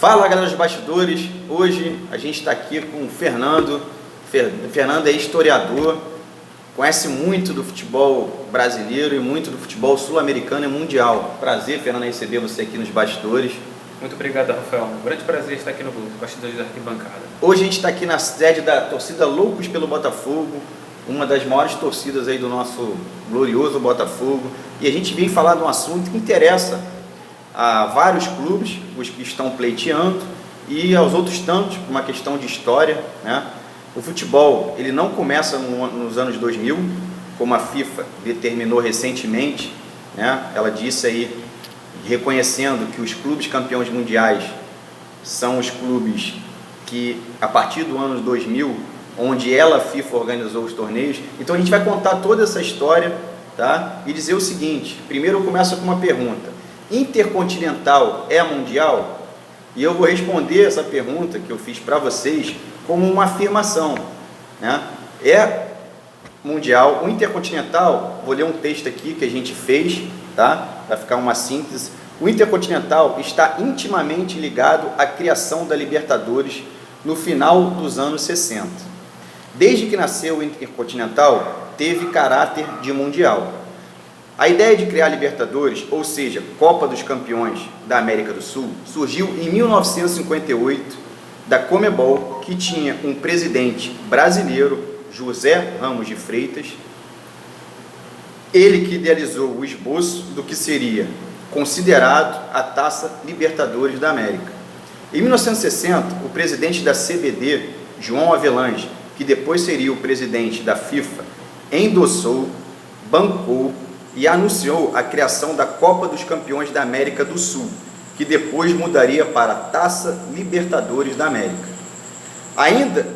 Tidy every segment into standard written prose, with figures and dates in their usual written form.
Fala, galera dos bastidores. Hoje a gente está aqui com o Fernando. Fernando é historiador, conhece muito do futebol brasileiro e muito do futebol sul-americano e mundial. Prazer, Fernando, receber você aqui nos bastidores. Muito obrigado, Rafael. Um grande prazer estar aqui no Bastidores da Arquibancada. Hoje a gente está aqui na sede da torcida Loucos pelo Botafogo, uma das maiores torcidas aí do nosso glorioso Botafogo. E a gente vem falar de um assunto que interessa a vários clubes, os que estão pleiteando, e aos outros tantos, por uma questão de história, né? O futebol, ele não começa nos anos 2000, como a FIFA determinou recentemente, né? Ela disse aí, reconhecendo que os clubes campeões mundiais são os clubes que, a partir do ano 2000, onde ela, a FIFA, organizou os torneios. Então a gente vai contar toda essa história, tá? E dizer o seguinte: primeiro eu começo com uma pergunta: Intercontinental é mundial? E eu vou responder essa pergunta que eu fiz para vocês como uma afirmação, né? É mundial. O Intercontinental, vou ler um texto aqui que a gente fez, tá? Para ficar uma síntese. O Intercontinental está intimamente ligado à criação da Libertadores no final dos anos 60. Desde que nasceu o Intercontinental, teve caráter de mundial. A ideia de criar a Libertadores, ou seja, Copa dos Campeões da América do Sul, surgiu em 1958 da Conmebol, que tinha um presidente brasileiro, José Ramos de Freitas. Ele que idealizou o esboço do que seria considerado a Taça Libertadores da América. Em 1960, o presidente da CBD, João Avelange, que depois seria o presidente da FIFA, endossou, bancou e anunciou a criação da Copa dos Campeões da América do Sul, que depois mudaria para a Taça Libertadores da América. Ainda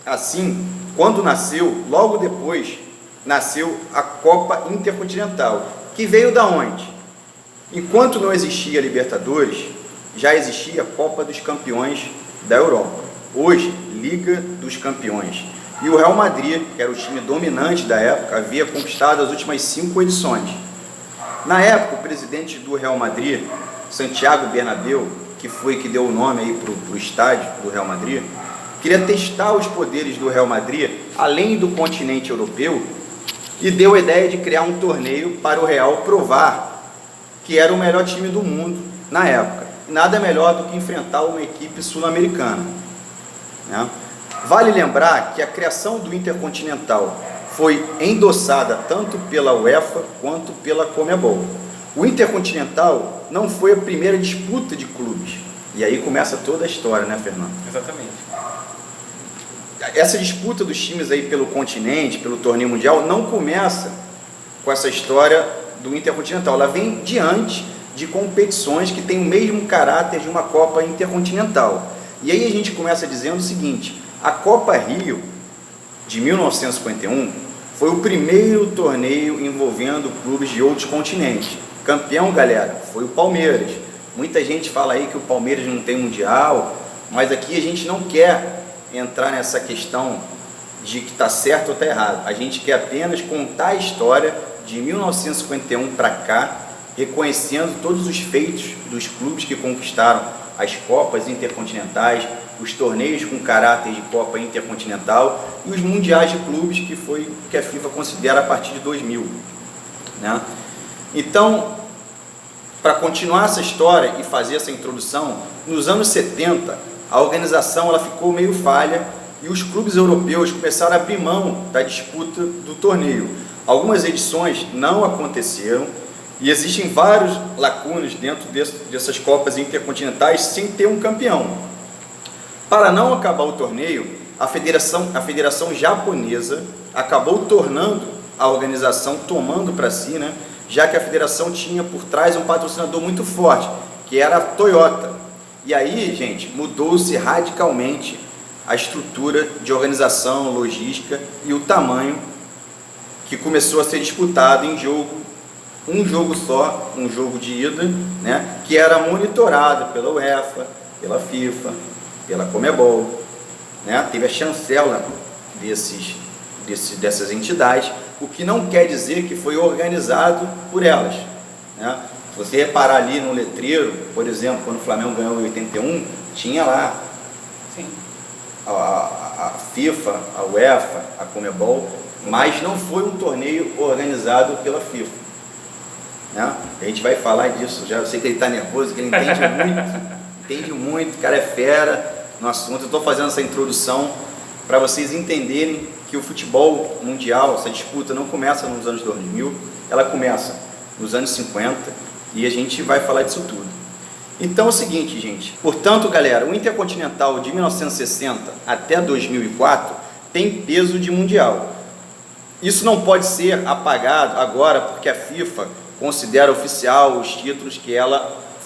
assim, quando nasceu, logo depois, nasceu a Copa Intercontinental, que veio da onde? Enquanto não existia Libertadores, já existia a Copa dos Campeões da Europa, hoje Liga dos Campeões. E o Real Madrid, que era o time dominante da época, havia conquistado as últimas 5 edições. Na época, o presidente do Real Madrid, Santiago Bernabéu, que foi que deu o nome aí para o estádio do Real Madrid, queria testar os poderes do Real Madrid além do continente europeu e deu a ideia de criar um torneio para o Real provar que era o melhor time do mundo na época. Nada melhor do que enfrentar uma equipe sul-americana, né? Vale lembrar que a criação do Intercontinental foi endossada tanto pela UEFA quanto pela Conmebol. O Intercontinental não foi a primeira disputa de clubes. E aí começa toda a história, né, Fernando? Exatamente. Essa disputa dos times aí pelo continente, pelo torneio mundial, não começa com essa história do Intercontinental. Ela vem diante de competições que têm o mesmo caráter de uma Copa Intercontinental. E aí a gente começa dizendo o seguinte: a Copa Rio, de 1951, foi o primeiro torneio envolvendo clubes de outros continentes. Campeão, galera, foi o Palmeiras. Muita gente fala aí que o Palmeiras não tem mundial, mas aqui a gente não quer entrar nessa questão de que está certo ou está errado. A gente quer apenas contar a história de 1951 para cá, reconhecendo todos os feitos dos clubes que conquistaram as Copas Intercontinentais, os torneios com caráter de Copa Intercontinental e os mundiais de clubes, que foi que a FIFA considera a partir de 2000, né? Então, para continuar essa história e fazer essa introdução, nos anos 70, a organização ela ficou meio falha e os clubes europeus começaram a abrir mão da disputa do torneio. Algumas edições não aconteceram e existem vários lacunas dentro dessas Copas Intercontinentais sem ter um campeão. Para não acabar o torneio, a Federação Japonesa acabou tornando a organização, tomando para si, né? Já que a federação tinha por trás um patrocinador muito forte, que era a Toyota. E aí, gente, mudou-se radicalmente a estrutura de organização, logística e o tamanho que começou a ser disputado em um jogo só, um jogo de ida, né? Que era monitorado pela UEFA, pela FIFA, pela Conmebol, né? Teve a chancela dessas entidades, o que não quer dizer que foi organizado por elas, né? Se você reparar ali no letreiro, por exemplo, quando o Flamengo ganhou em 81, tinha lá Sim. a FIFA, a UEFA, a Conmebol, mas não foi um torneio organizado pela FIFA, né? A gente vai falar disso, já eu sei que ele está nervoso, que ele entende muito, o cara é fera no assunto. Eu estou fazendo essa introdução para vocês entenderem que o futebol mundial, essa disputa não começa nos anos 2000, ela começa nos anos 50 e a gente vai falar disso tudo. Então é o seguinte, gente, portanto, galera, o Intercontinental de 1960 até 2004 tem peso de mundial. Isso não pode ser apagado agora porque a FIFA considera oficial os títulos que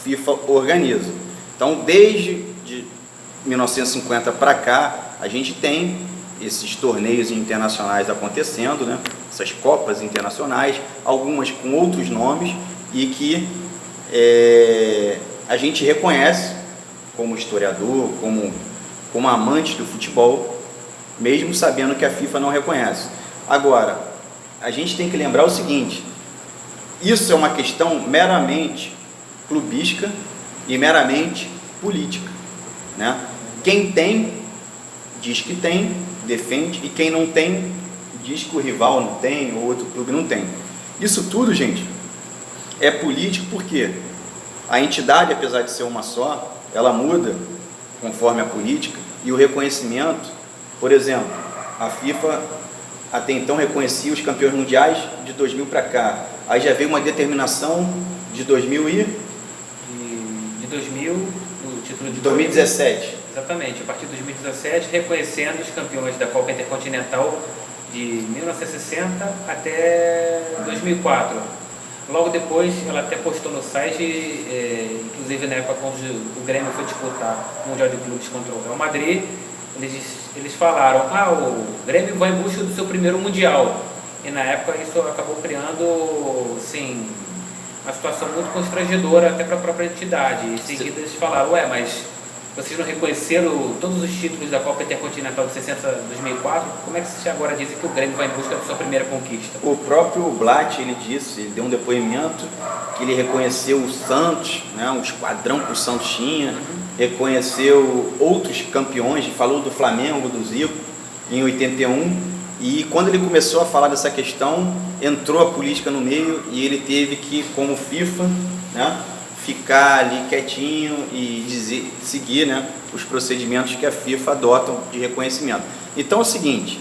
FIFA organiza. Então, desde 1950 para cá, a gente tem esses torneios internacionais acontecendo, né? Essas copas internacionais, algumas com outros nomes e que a gente reconhece como historiador, como amante do futebol, mesmo sabendo que a FIFA não reconhece. Agora, a gente tem que lembrar o seguinte: isso é uma questão meramente clubística e meramente política, né? Quem tem, diz que tem, defende, e quem não tem, diz que o rival não tem, ou outro clube não tem. Isso tudo, gente, é político porque a entidade, apesar de ser uma só, ela muda conforme a política e o reconhecimento. Por exemplo, a FIFA até então reconhecia os campeões mundiais de 2000 para cá. Aí já veio uma determinação de 2000 de 2000, o título de 2017. Exatamente, a partir de 2017, reconhecendo os campeões da Copa Intercontinental de 1960 até 2004. Logo depois, ela até postou no site, inclusive na época quando o Grêmio foi disputar o Mundial de Clubes contra o Real Madrid, eles falaram: o Grêmio vai em busca do seu primeiro Mundial. E na época isso acabou criando, assim, uma situação muito constrangedora até para a própria entidade. Em seguida eles falaram: mas vocês não reconheceram todos os títulos da Copa Intercontinental de 60 2004? Como é que vocês agora dizem que o Grêmio vai em busca da sua primeira conquista? O próprio Blatt, ele deu um depoimento que ele reconheceu o Santos, né, um esquadrão que o Santos tinha, reconheceu outros campeões, falou do Flamengo, do Zico, em 81, e quando ele começou a falar dessa questão, entrou a política no meio e ele teve que, como FIFA, né, ficar ali quietinho e seguir, né, os procedimentos que a FIFA adotam de reconhecimento. Então é o seguinte,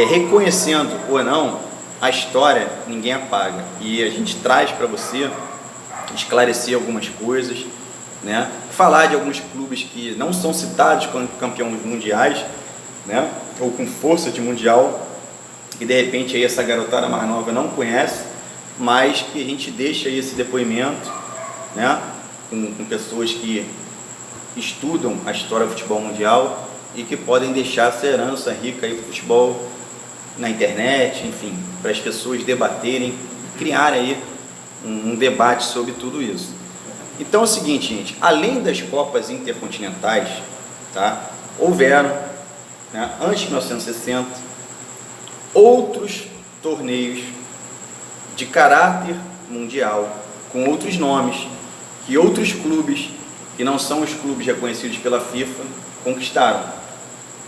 reconhecendo ou não, a história ninguém apaga, e a gente traz para você esclarecer algumas coisas, né, falar de alguns clubes que não são citados como campeões mundiais, né, ou com força de mundial, que de repente aí essa garotada mais nova não conhece, mas que a gente deixa aí esse depoimento, né, com pessoas que estudam a história do futebol mundial e que podem deixar essa herança rica aí do futebol na internet, enfim, para as pessoas debaterem, criar aí um debate sobre tudo isso. Então é o seguinte, gente, além das Copas Intercontinentais, tá, houveram, né, antes de 1960, outros torneios de caráter mundial, com outros nomes, que outros clubes, que não são os clubes reconhecidos pela FIFA, conquistaram,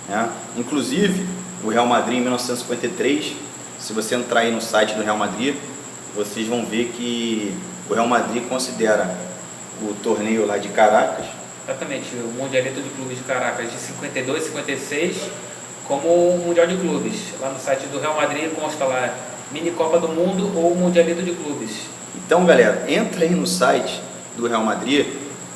né? Inclusive, o Real Madrid em 1953, se você entrar aí no site do Real Madrid, vocês vão ver que o Real Madrid considera o torneio lá de Caracas. Exatamente, o Mundialito de Clubes de Caracas de 52 e 56 como o Mundial de Clubes. Lá no site do Real Madrid consta lá Mini Copa do Mundo ou Mundialito de Clubes. Então, galera, entra aí no site do Real Madrid,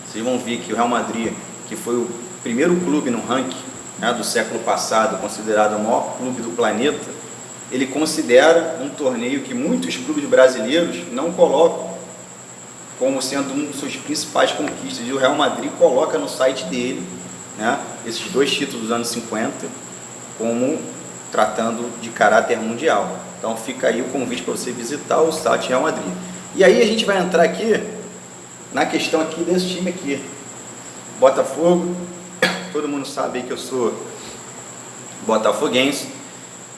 vocês vão ver que o Real Madrid, que foi o primeiro clube no ranking, né, do século passado, considerado o maior clube do planeta, ele considera um torneio que muitos clubes brasileiros não colocam como sendo um dos seus principais conquistas, e o Real Madrid coloca no site dele, né, esses dois títulos dos anos 50 como tratando de caráter mundial. Então fica aí o convite para você visitar o site Real Madrid. E aí a gente vai entrar aqui na questão aqui desse time aqui, Botafogo. Todo mundo sabe aí que eu sou botafoguense.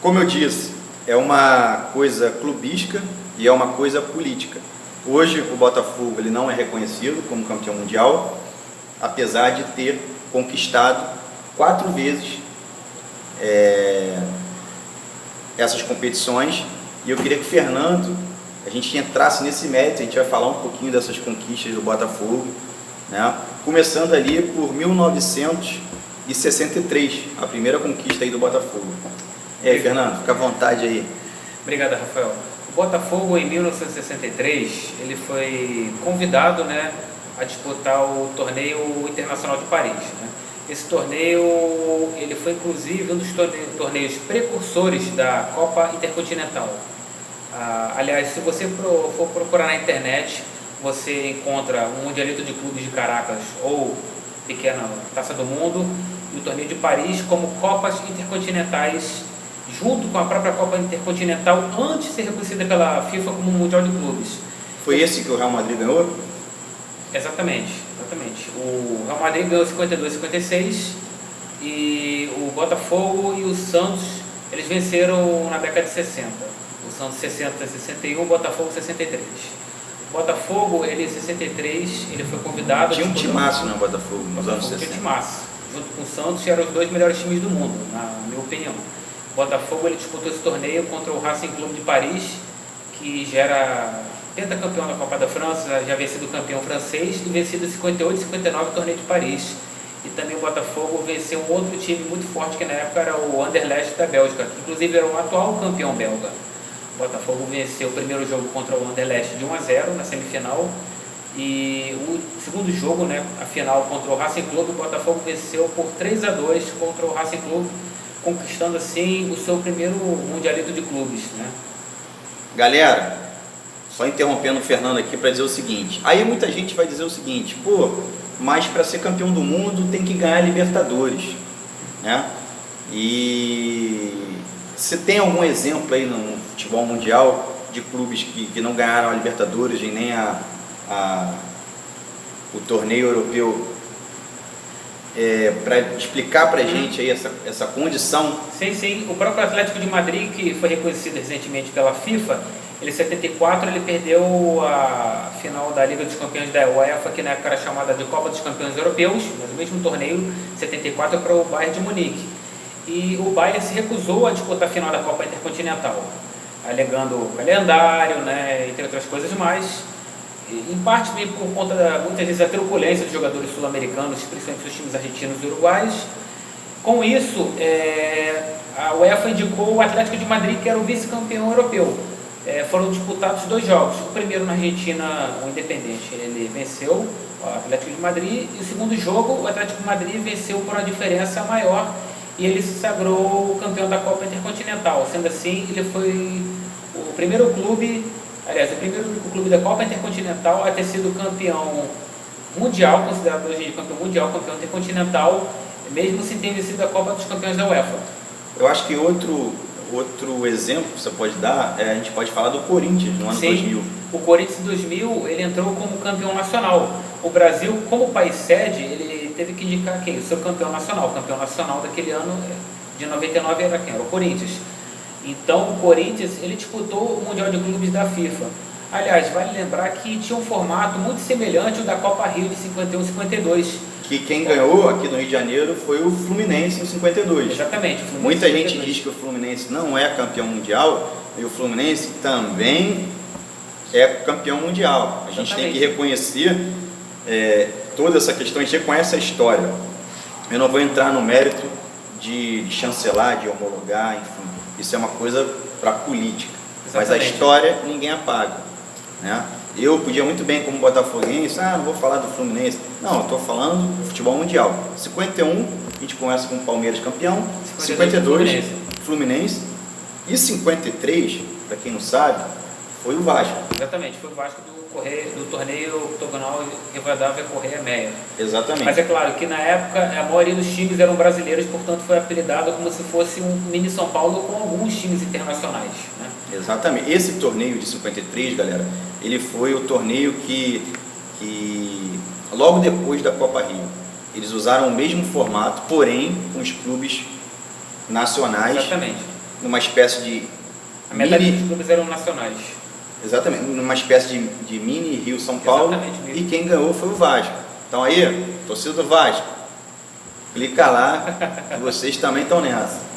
Como eu disse, é uma coisa clubística e é uma coisa política. Hoje o Botafogo ele não é reconhecido como campeão mundial, apesar de ter conquistado 4 vezes essas competições, e eu queria que o Fernando, a gente entrasse nesse mérito. A gente vai falar um pouquinho dessas conquistas do Botafogo, né? Começando ali por 1963, a primeira conquista aí do Botafogo. E aí, Fernando, fica à vontade aí. Obrigado, Rafael. O Botafogo, em 1963, ele foi convidado, né, a disputar o torneio internacional de Paris, né? Esse torneio, ele foi inclusive um dos torneios precursores da Copa Intercontinental. Aliás, se você for procurar na internet, você encontra um Mundialito de Clubes de Caracas ou Pequena Taça do Mundo e o torneio de Paris como Copas Intercontinentais, junto com a própria Copa Intercontinental, antes de ser reconhecida pela FIFA como Mundial de Clubes. Foi esse que o Real Madrid ganhou? Exatamente, exatamente. O Real Madrid ganhou 52, 56 e o Botafogo e o Santos, eles venceram na década de 60. O Santos 60, 61, o Botafogo 63. O Botafogo, ele em 63, ele foi convidado... Tinha um timaço, né, Botafogo, nos anos 60. Tinha um timaço. Junto com o Santos, eram os 2 melhores times do mundo, na minha opinião. O Botafogo, ele disputou esse torneio contra o Racing Club de Paris, que já era pentacampeão da Copa da França, já havia sido campeão francês e vencido em 58 e 59 o torneio de Paris. E também o Botafogo venceu um outro time muito forte, que na época era o Anderlecht da Bélgica, que inclusive era o atual campeão belga. O Botafogo venceu o primeiro jogo contra o Anderlecht de 1-0 na semifinal, e o segundo jogo, né, a final contra o Racing Club, o Botafogo venceu por 3-2 contra o Racing Club, conquistando assim o seu primeiro Mundialito de Clubes, né? Galera, só interrompendo o Fernando aqui para dizer o seguinte: aí muita gente vai dizer o seguinte, pô, mas para ser campeão do mundo tem que ganhar Libertadores, né? E você tem algum exemplo aí no futebol mundial de clubes que não ganharam a Libertadores e nem o torneio europeu, para explicar para a gente aí essa condição? Sim. O próprio Atlético de Madrid, que foi reconhecido recentemente pela FIFA, ele em 74 ele perdeu a final da Liga dos Campeões da UEFA, que na época era chamada de Copa dos Campeões Europeus, mas o mesmo torneio, 74, para o Bayern de Munique. E o Bayern se recusou a disputar a final da Copa Intercontinental, alegando calendário, né, entre outras coisas mais. Em parte por conta muitas vezes da truculência dos jogadores sul-americanos, principalmente dos times argentinos e uruguaios. Com isso, a UEFA indicou o Atlético de Madrid, que era o vice-campeão europeu. Foram disputados 2 jogos. O primeiro na Argentina, o Independente, ele venceu o Atlético de Madrid, e o segundo jogo, o Atlético de Madrid venceu por uma diferença maior e ele se sagrou campeão da Copa Intercontinental. Sendo assim, ele foi o primeiro clube, aliás, o primeiro clube da Copa Intercontinental a ter sido campeão mundial, considerado hoje campeão mundial, campeão intercontinental, mesmo sem ter vencido a Copa dos Campeões da UEFA. Eu acho que outro exemplo que você pode dar, a gente pode falar do Corinthians no ano 2000. O Corinthians em 2000, ele entrou como campeão nacional. O Brasil, como país sede, ele teve que indicar quem? O seu campeão nacional. O campeão nacional daquele ano, de 99, era quem? Era o Corinthians. Então, o Corinthians, ele disputou o Mundial de Clubes da FIFA. Aliás, vale lembrar que tinha um formato muito semelhante ao da Copa Rio de 51 e 52. Que quem ganhou aqui no Rio de Janeiro foi o Fluminense em 52. Exatamente. Muita gente diz que o Fluminense não é campeão mundial, e o Fluminense também é campeão mundial. A gente tem que reconhecer toda essa questão, a gente reconhece a história. Eu não vou entrar no mérito de chancelar, de homologar, enfim, isso é uma coisa para política. Exatamente. Mas a história ninguém apaga, né? Eu podia muito bem, como botafoguense, não vou falar do Fluminense. Não, eu estou falando do futebol mundial. 51, a gente começa com o Palmeiras campeão. 52, Fluminense. E 53, para quem não sabe, foi o Vasco. Exatamente, foi o Vasco do torneio octogonal Rivadavia Correia Meia. Exatamente. Mas é claro que na época a maioria dos times eram brasileiros, portanto foi apelidado como se fosse um mini São Paulo com alguns times internacionais, né? Exatamente. Esse torneio de 53, galera, ele foi o torneio que logo depois da Copa Rio, eles usaram o mesmo formato, porém com os clubes nacionais. Exatamente. Numa espécie de a metade dos clubes eram nacionais. Exatamente, numa espécie de mini Rio São Paulo. E quem ganhou foi o Vasco. Então aí, torcida do Vasco, Clica lá, que vocês também estão nessa.